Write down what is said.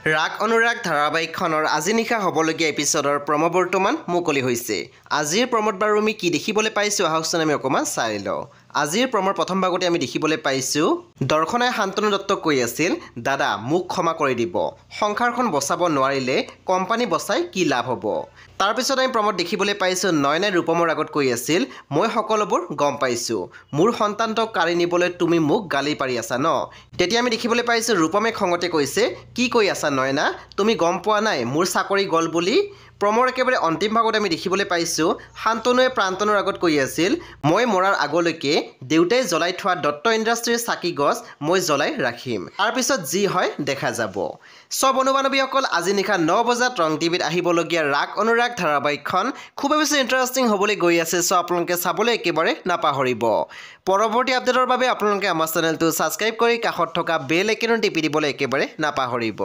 ৰাগ অনুৰাগ ধাৰাবাহিকখনৰ আজি নিশা হ'বলগীয়া এপিছডৰ প্ৰম' বৰ্তমান মুকলি হৈছে। আজিৰ প্ৰম'ত বাৰু আমি কি দেখিবলৈ পাইছোঁ আহকচোন আমি অকণমান চাই লওঁ। আজিৰ প্ৰমৰ প্ৰথম ভাগতে আমি দেখিবলৈ পাইছোঁ দৰ্শনাই শান্তনু দত্তক কৈ আছিল, দাদা মোক ক্ষমা কৰি দিব, সংসাৰখন বচাব নোৱাৰিলে কোম্পানী বচাই কি লাভ হ'ব। তাৰপিছত আমি প্ৰম'ত দেখিবলৈ পাইছোঁ নয়নাই ৰূপমৰ আগত কৈ আছিল, মই সকলোবোৰ গম পাইছোঁ, মোৰ সন্তানটোক কাঢ়ি নিবলৈ তুমি মোক গালি পাৰি আছা ন। তেতিয়া আমি দেখিবলৈ পাইছোঁ ৰূপমে খঙতে কৈছে, কি কৈ আছা নয়না, তুমি গম পোৱা নাই মোৰ চাকৰি গ'ল বুলি। প্ৰমৰ একেবাৰে অন্তিম ভাগত আমি দেখিবলৈ পাইছোঁ শান্তনুৱে প্ৰান্তনুৰ আগত কৈ আছিল, মই মৰাৰ আগলৈকে দেউতাই জ্বলাই থোৱা দত্ত ইণ্ডাষ্ট্ৰীৰ চাকি গছ মই জ্বলাই ৰাখিম, তাৰপিছত যি হয় দেখা যাব। সব অনুবানৱীসকল আজি নিশা 9 বজাত ৰং টিভিত আহিবলগীয়া ৰাগ অনুৰাগ ধাৰাবাহিকখন খুবেই বেছি ইণ্টাৰেষ্টিং হ'বলৈ গৈ আছে। চ' আপোনালোকে চাবলৈ একেবাৰে নাপাহৰিব। পৰৱৰ্তী আপডেটৰ বাবে আপোনালোকে আমাৰ চেনেলটো ছাবস্ক্ৰাইব কৰি কাষত থকা বেল আইকনটো টিপি দিবলৈ একেবাৰে নাপাহৰিব।